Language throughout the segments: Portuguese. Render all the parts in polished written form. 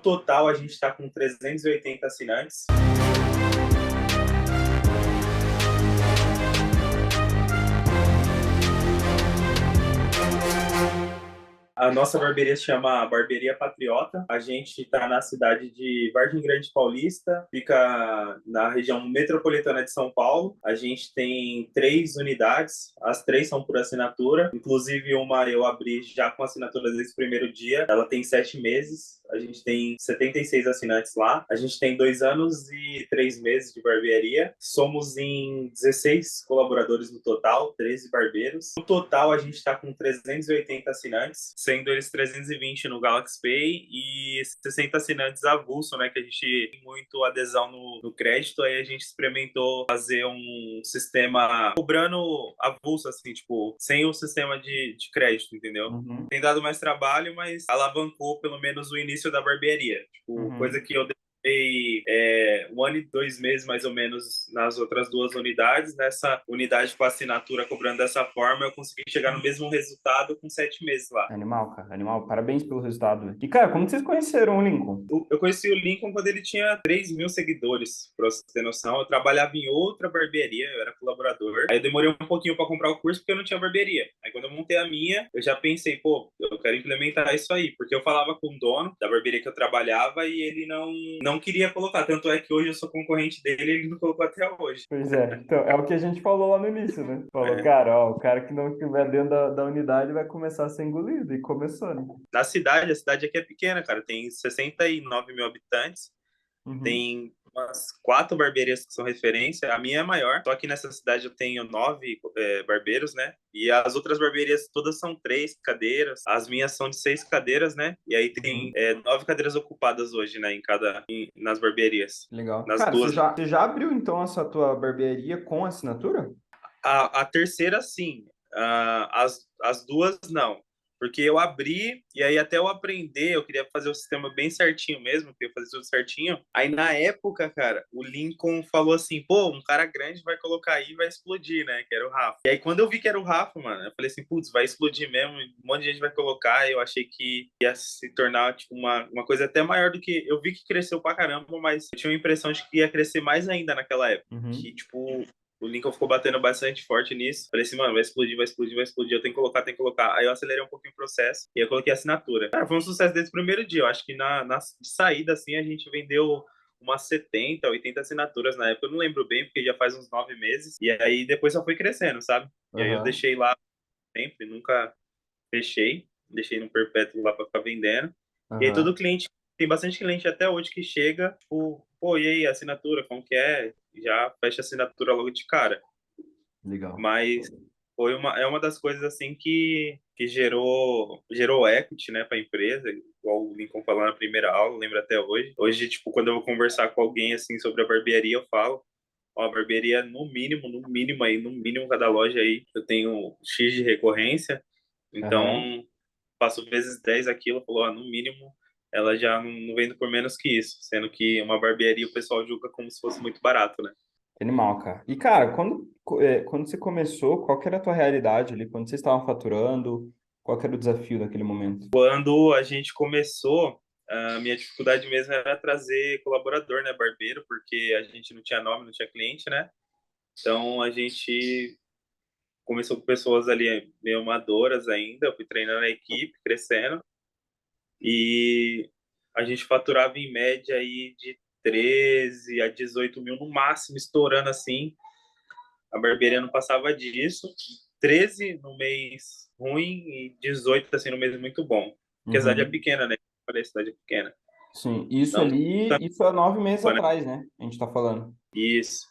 total, a gente está com 380 assinantes. A nossa barbearia se chama Barbearia Patriota. A gente está na cidade de Vargem Grande Paulista, fica na região metropolitana de São Paulo. A gente tem 3 unidades, as 3 são por assinatura. Inclusive, uma eu abri já com assinatura desse primeiro dia. Ela tem 7 meses. A gente tem 76 assinantes lá. A gente tem 2 anos e 3 meses de barbearia. Somos em 16 colaboradores no total, 13 barbeiros. No total, a gente está com 380 assinantes, sendo eles 320 no Galaxy Pay e 60 assinantes avulso, né? Que a gente tem muito adesão no crédito. Aí a gente experimentou fazer um sistema cobrando avulso, assim, tipo, sem o sistema de crédito, entendeu? Uhum, Tem dado mais trabalho, mas alavancou pelo menos o início da barbearia. Tipo, coisa uhum. que eu demorei 1 ano e 2 meses, mais ou menos, nas outras 2 unidades. Nessa unidade com assinatura cobrando dessa forma, eu consegui chegar no mesmo resultado com 7 meses lá. Animal, cara, animal. Parabéns pelo resultado, velho. E, cara, como que vocês conheceram o Lincoln? Eu conheci o Lincoln quando ele tinha 3 mil seguidores, pra você ter noção. Eu trabalhava em outra barbearia, eu era colaborador. Aí eu demorei um pouquinho para comprar o curso porque eu não tinha barbearia. Aí quando eu montei a minha, eu já pensei, pô, eu quero implementar isso aí. Porque eu falava com o dono da barbearia que eu trabalhava e ele não queria colocar. Tanto é que hoje eu sou concorrente dele e ele não colocou até hoje. Pois é. Então, é o que a gente falou lá no início, né? Falou, É. cara, ó, o cara que não estiver dentro da unidade vai começar a ser engolido. E começou, né? Na cidade, a cidade aqui é pequena, cara. Tem 69 mil habitantes. Uhum. Tem umas 4 barbearias que são referência. A minha é maior. Só que nessa cidade eu tenho 9 barbeiros, né? E as outras barbearias todas são 3 cadeiras. As minhas são de 6 cadeiras, né? E aí tem Uhum. 9 cadeiras ocupadas hoje, né? Nas barbearias. Legal. Nas Cara, duas. você já abriu então essa tua barbearia com assinatura? A terceira, sim. As duas, não. Porque eu abri, e aí até eu aprender, eu queria fazer o sistema bem certinho mesmo, eu queria fazer tudo certinho. Aí na época, cara, o Lincoln falou assim, pô, um cara grande vai colocar aí e vai explodir, né? Que era o Rafa. E aí quando eu vi que era o Rafa, mano, eu falei assim, putz, vai explodir mesmo, um monte de gente vai colocar. Eu achei que ia se tornar, tipo, uma coisa até maior do que... Eu vi que cresceu pra caramba, mas eu tinha a impressão de que ia crescer mais ainda naquela época. Que, Uhum. tipo, o Lincoln ficou batendo bastante forte nisso. Falei assim, mano, vai explodir, vai explodir, vai explodir. Eu tenho que colocar, tenho que colocar. Aí eu acelerei um pouquinho o processo e eu coloquei a assinatura. Cara, foi um sucesso desde o primeiro dia. Eu acho que de saída, assim, a gente vendeu umas 70, 80 assinaturas na época. Eu não lembro bem, porque já faz uns 9 meses. E aí depois só foi crescendo, sabe? E aí eu Aham. deixei lá sempre, nunca fechei. Deixei no perpétuo lá pra ficar vendendo. E aí todo Aham. cliente, tem bastante cliente até hoje que chega, tipo, pô, e aí, a assinatura, como que é? Já fecha a assinatura logo de cara. Legal. Mas é uma das coisas assim que gerou equity, né, para a empresa, igual o Lincoln falou na primeira aula, lembro até hoje. Hoje, tipo, quando eu vou conversar com alguém assim sobre a barbearia, eu falo, ó, a barbearia no mínimo aí, no mínimo cada loja aí, eu tenho X de recorrência, Aham. então passo vezes 10 aquilo, falou, ó, no mínimo ela já não vende por menos que isso, sendo que uma barbearia o pessoal julga como se fosse muito barato, né? Que animal, cara. E, cara, quando você começou, qual que era a tua realidade ali? Quando vocês estavam faturando, qual que era o desafio daquele momento? Quando a gente começou, a minha dificuldade mesmo era trazer colaborador, né, barbeiro, porque a gente não tinha nome, não tinha cliente, né? Então a gente começou com pessoas ali meio amadoras ainda, eu fui treinando a equipe, crescendo, e a gente faturava em média aí de 13 a 18 mil no máximo, estourando assim. A barbearia não passava disso. 13 no mês ruim e 18 assim no mês muito bom. Porque a cidade é Uhum. pequena, né? Eu falei, a cidade é pequena. Sim, isso Não ali, isso há 9 meses tanto, né? atrás, né? A gente tá falando. Isso.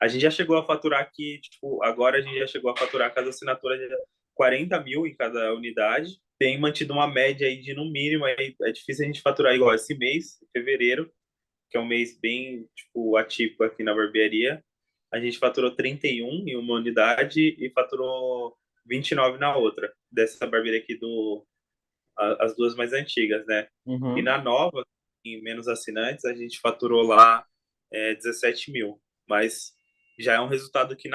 A gente já chegou a faturar aqui, tipo, agora a gente já chegou a faturar cada assinatura de 40 mil em cada unidade. Tem mantido uma média aí de, no mínimo, aí é difícil a gente faturar igual esse mês, fevereiro, que é um mês bem, tipo, atípico aqui na barbearia. A gente faturou 31 em uma unidade e faturou 29 na outra, dessa barbearia aqui as duas mais antigas, né? E Uhum. na nova, em menos assinantes, a gente faturou lá 17 mil. Mas já é um resultado que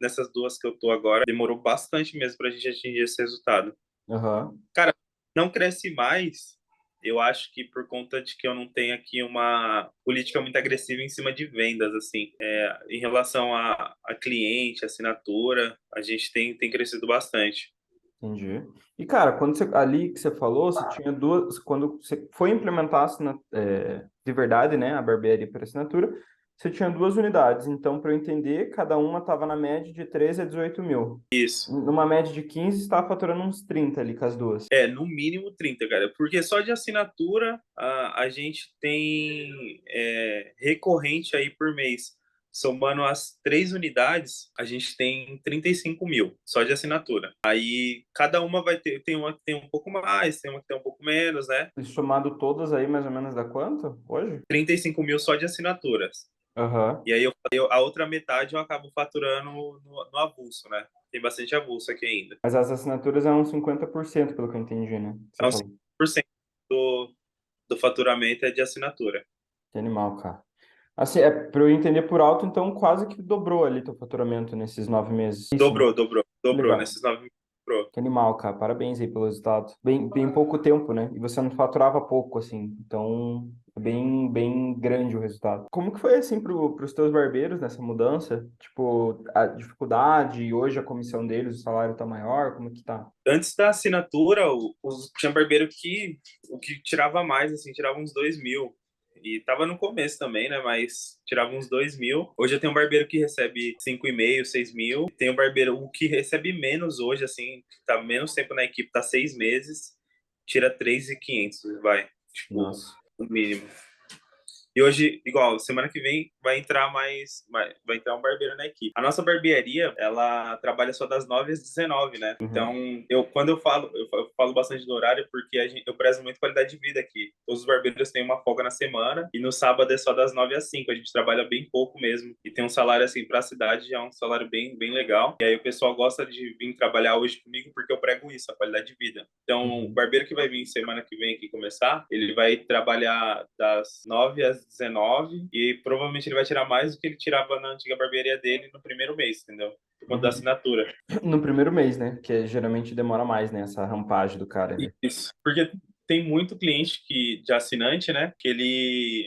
nessas duas que eu tô agora, demorou bastante mesmo para a gente atingir esse resultado. Aham. Cara, não cresce mais, Eu acho que por conta de que eu não tenho aqui uma política muito agressiva em cima de vendas, assim, em relação a cliente, assinatura, a gente tem crescido bastante. Entendi. E, cara, quando você, ali que você falou, você tinha duas. Quando você foi implementar de verdade, né, a barbearia por assinatura, você tinha duas unidades. Então, para eu entender, cada uma estava na média de 13 a 18 mil. Isso. Numa média de 15, você estava faturando uns 30 ali com as duas. No mínimo 30, cara. Porque só de assinatura a gente tem recorrente aí por mês. Somando as 3 unidades, a gente tem 35 mil só de assinatura. Aí cada uma vai ter, tem uma que tem um pouco mais, tem uma que tem um pouco menos, né? E somado todas aí, mais ou menos dá quanto hoje? 35 mil só de assinaturas. Aham. E aí a outra metade eu acabo faturando no avulso, né? Tem bastante avulso aqui ainda. Mas as assinaturas é uns 50%, pelo que eu entendi, né? Você Então, falou. 5% do faturamento é de assinatura. Que animal, cara. Assim, para eu entender por alto, então quase que dobrou ali teu faturamento nesses 9 meses. Isso, né? Que Dobrou. legal. Nesses 9 meses, dobrou. Que animal, cara. Parabéns aí pelo resultado. Bem pouco tempo, né? E você não faturava pouco, assim. Então, é bem grande o resultado. Como que foi, assim, pros teus barbeiros nessa mudança? Tipo, a dificuldade e hoje a comissão deles, o salário tá maior? Como que tá? Antes da assinatura, tinha barbeiro o que tirava mais, assim, tirava uns 2 mil. E tava no começo também, né? Mas tirava uns 2 mil. Hoje eu tenho um barbeiro que recebe 5,5, 6 mil. Tem um barbeiro, o que recebe menos hoje, assim, que tá menos tempo na equipe, tá 6 meses, tira 3.500, vai. Tipo, Nossa. o mínimo. E hoje, igual, semana que vem vai entrar um barbeiro na equipe. A nossa barbearia, ela trabalha só das 9 às 19, né? Uhum. Então, quando eu falo bastante do horário porque eu prezo muito qualidade de vida aqui. Todos os barbeiros têm uma folga na semana e no sábado é só das 9 às 5. A gente trabalha bem pouco mesmo e tem um salário assim para a cidade, já é um salário bem legal. E aí o pessoal gosta de vir trabalhar hoje comigo porque eu prego isso, a qualidade de vida. Então, o Uhum. barbeiro que vai vir semana que vem aqui começar, ele vai trabalhar das 9 às 19 e provavelmente ele vai tirar mais do que ele tirava na antiga barbearia dele no primeiro mês, entendeu? Por conta da Uhum. assinatura. No primeiro mês, né? Que geralmente demora mais, né? Essa rampagem do cara ali. Isso. Porque tem muito cliente de assinante, né?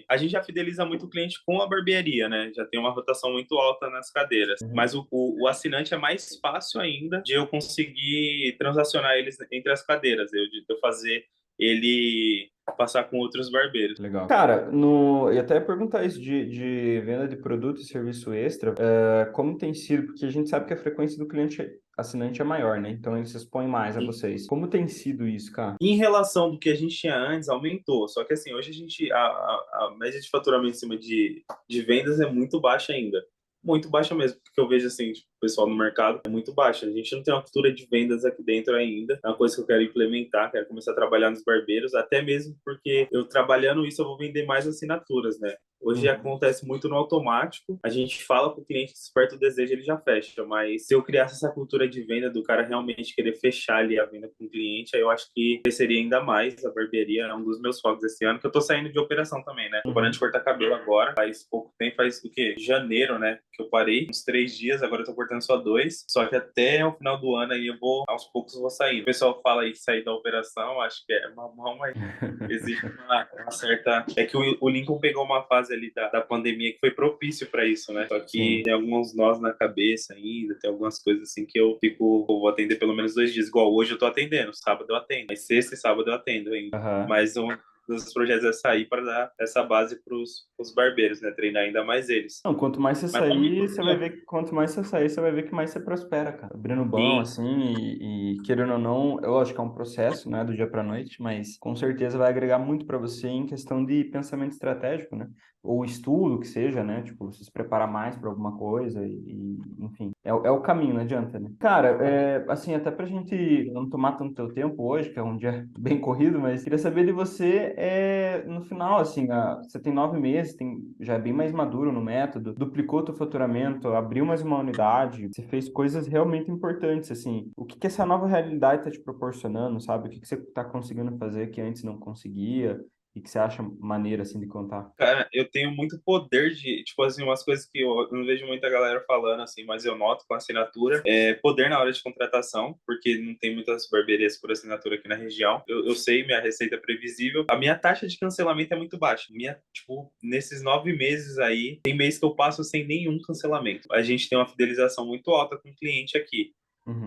A gente já fideliza muito o cliente com a barbearia, né? Já tem uma rotação muito alta nas cadeiras. Uhum. Mas o assinante é mais fácil ainda de eu conseguir transacionar eles entre as cadeiras, de eu fazer ele passar com outros barbeiros. Legal. Cara, no, e até ia perguntar isso de venda de produto e serviço extra, como tem sido, porque a gente sabe que a frequência do cliente assinante é maior, né? Então eles se expõem mais a vocês. Como tem sido isso, cara? Em relação do que a gente tinha antes, aumentou. Só que assim, hoje a média de faturamento em cima de vendas é muito baixa ainda. Muito baixa mesmo, porque eu vejo assim, tipo, o pessoal no mercado é muito baixa. A gente não tem uma cultura de vendas aqui dentro ainda. É uma coisa que eu quero implementar, quero começar a trabalhar nos barbeiros, até mesmo porque eu trabalhando isso eu vou vender mais assinaturas, né? Hoje Uhum. acontece muito no automático. A gente fala com o cliente, desperta o desejo, ele já fecha. Mas se eu criasse essa cultura de venda do cara realmente querer fechar ali a venda com o cliente, aí eu acho que cresceria ainda mais. A barbearia é um dos meus focos esse ano, que eu tô saindo de operação também, né? Tô parando de Uhum. cortar cabelo agora. Faz pouco tempo, faz o quê? Janeiro, né? Que eu parei, uns 3 dias, agora eu tô cortando só 2. Só que até o final do ano aí aos poucos eu vou saindo. O pessoal fala aí que sair da operação, acho que é mamão, mas existe uma certa. É que o Lincoln pegou uma fase ali da pandemia que foi propício para isso, né? Só que Sim. tem alguns nós na cabeça ainda, tem algumas coisas assim que eu vou atender pelo menos 2 dias. Igual hoje eu tô atendendo, sábado eu atendo, mas sexta e sábado eu atendo ainda. Aham. Mas um dos projetos é sair para dar essa base para os barbeiros, né? Treinar ainda mais eles. Não, quanto mais você Mas tá muito sair, você vai importante. ver que quanto mais você sair, você vai ver que mais você prospera, cara. Abrindo bom, Sim, assim, e querendo ou não, eu acho que é um processo, né, do dia para noite, mas com certeza vai agregar muito para você em questão de pensamento estratégico, né? Ou estudo, que seja, né? Tipo, você se preparar mais para alguma coisa enfim, é o caminho, não adianta, né? Cara, assim, até pra gente não tomar tanto teu tempo hoje, que é um dia bem corrido, mas queria saber de você, no final, assim, você tem 9 meses, já é bem mais maduro no método, duplicou teu faturamento, abriu mais uma unidade, você fez coisas realmente importantes, assim. O que que essa nova realidade está te proporcionando, sabe? O que que você está conseguindo fazer que antes não conseguia? E que você acha maneiro, assim, de contar? Cara, eu tenho muito poder de, tipo assim, umas coisas que eu não vejo muita galera falando, assim, mas eu noto com a assinatura, é poder na hora de contratação, porque não tem muitas barbearias por assinatura aqui na região. Eu sei, minha receita é previsível. A minha taxa de cancelamento é muito baixa. Minha, tipo, nesses 9 meses aí, tem mês que eu passo sem nenhum cancelamento. A gente tem uma fidelização muito alta com o cliente aqui.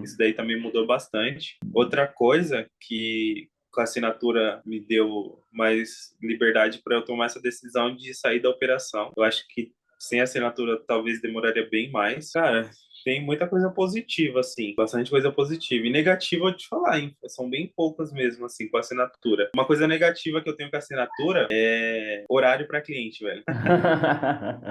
Isso Uhum. daí também mudou bastante. Outra coisa que com a assinatura me deu mais liberdade para eu tomar essa decisão de sair da operação. Eu acho que sem assinatura talvez demoraria bem mais. Cara, tem muita coisa positiva, assim, bastante coisa positiva. E negativa, eu te falar, hein? São bem poucas mesmo, assim, com a assinatura. Uma coisa negativa que eu tenho com a assinatura é horário para cliente, velho.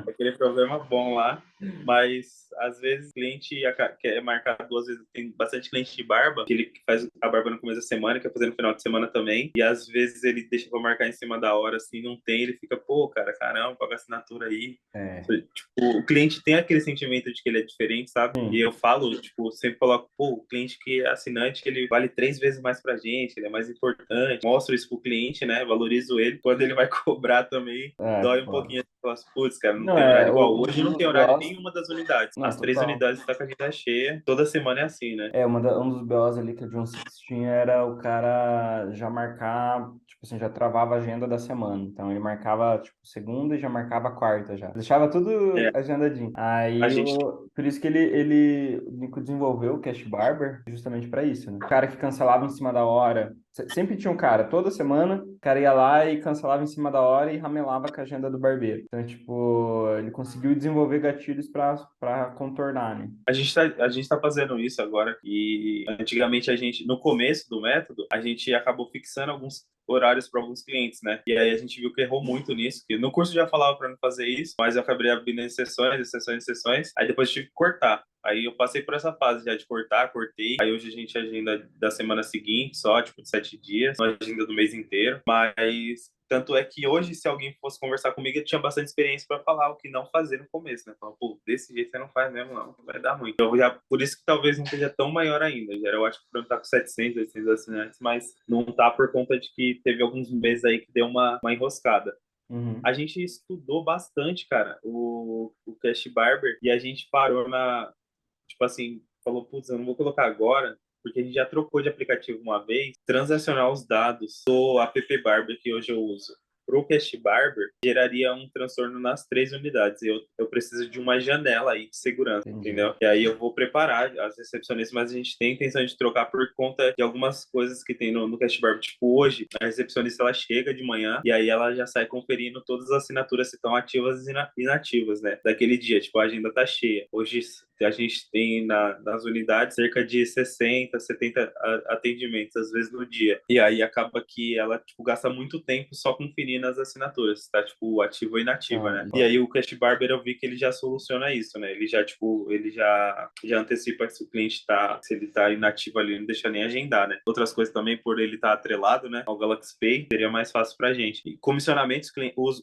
Aquele problema bom lá, mas às vezes o cliente quer marcar 2 vezes. Tem bastante cliente de barba, que ele faz a barba no começo da semana, quer fazer no final de semana também, e às vezes ele deixa pra marcar em cima da hora, assim, não tem, ele fica, pô, cara, caramba, paga assinatura aí. É, Tipo, o cliente tem aquele sentimento de que ele é diferente, sabe? E sim. eu falo, tipo, sempre coloco, pô, o cliente que é assinante, ele vale 3 vezes mais pra gente, ele é mais importante. Mostro isso pro cliente, né? Valorizo ele. Quando ele vai cobrar também, É, dói um foda. pouquinho. Fala assim, putz, cara, não Não, tem horário igual. Hoje um não dos tem horário em BOs. nenhuma das unidades. Não, As três total. unidades estão com a agenda cheia. Toda semana é assim, né? Um dos BOs ali que a John Six tinha era o cara já marcar, tipo assim, já travava a agenda da semana. Então ele marcava, tipo, segunda e já marcava quarta já. Deixava tudo É, agendadinho. a gente Por isso que ele desenvolveu o Cash Barber justamente para isso, né? O cara que cancelava em cima da hora. Sempre tinha um cara, toda semana, o cara ia lá e cancelava em cima da hora e ramelava com a agenda do barbeiro. Então, tipo, ele conseguiu desenvolver gatilhos para contornar, né? a gente tá fazendo isso agora. E antigamente a gente, no começo do método, a gente acabou fixando alguns horários para alguns clientes, né? E aí a gente viu que errou muito nisso. Que no curso já falava para não fazer isso, mas eu acabei abrindo exceções, exceções, exceções. Aí depois tive que cortar. Aí eu passei por essa fase já de cortar, cortei. Aí hoje a gente agenda da semana seguinte só, tipo, de 7 dias, não agenda do mês inteiro. Mas tanto é que hoje, se alguém fosse conversar comigo, eu tinha bastante experiência para falar o que não fazer no começo, né? Falar, pô, desse jeito você não faz mesmo, não. Vai dar muito. Então, já, por isso que talvez não esteja tão maior ainda. Já, eu acho que o programa tá com 700, 800 assinantes, mas não tá por conta de que teve alguns meses aí que deu uma enroscada. A Uhum. gente estudou bastante, cara, o Cash Barber, e a gente parou tipo assim, falou, putz, eu não vou colocar agora, porque a gente já trocou de aplicativo uma vez, transacionar os dados do app Barber que hoje eu uso para o Cash Barber geraria um transtorno nas 3 unidades. Eu preciso de uma janela aí de segurança, Entendi. entendeu? E aí eu vou preparar as recepcionistas, mas a gente tem a intenção de trocar por conta de algumas coisas que tem no Cash Barber. Tipo, hoje, a recepcionista ela chega de manhã e aí ela já sai conferindo todas as assinaturas se estão ativas e inativas, né? Daquele dia, tipo, a agenda tá cheia. Hoje a gente tem nas unidades cerca de 60, 70 atendimentos, às vezes, no dia. E aí acaba que ela, tipo, gasta muito tempo só conferindo as assinaturas, tá, tipo, ativa ou inativa, Ah, né? E aí o Cash Barber eu vi que ele já soluciona isso, né? Ele já, tipo, ele já antecipa se o cliente tá, se ele tá inativo ali, não deixa nem agendar, né? Outras coisas também, por ele estar atrelado, né, ao Galaxy Pay, seria mais fácil pra gente. E comissionamentos,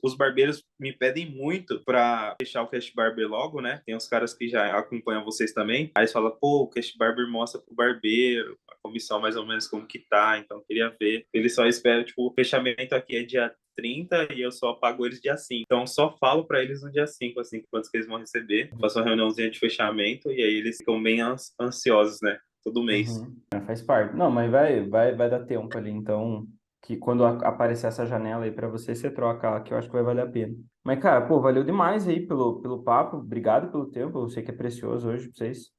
os barbeiros me pedem muito pra fechar o Cash Barber logo, né? Tem uns caras que já acompanham vocês também. Aí fala, pô, o Cash Barber mostra pro barbeiro a comissão mais ou menos como que tá, então queria ver. Ele só espera, tipo, o fechamento aqui é dia 30 e eu só pago eles dia 5. Então, só falo para eles no dia 5, assim, quantos que eles vão receber. Faço uma reuniãozinha de fechamento e aí eles ficam bem ansiosos, né? Todo mês. uhum. Faz parte. Não, mas vai dar tempo ali. Então, que quando aparecer essa janela aí pra você, você troca ela, que eu acho que vai valer a pena. Mas, cara, pô, valeu demais aí pelo papo. Obrigado pelo tempo. Eu sei que é precioso hoje pra vocês.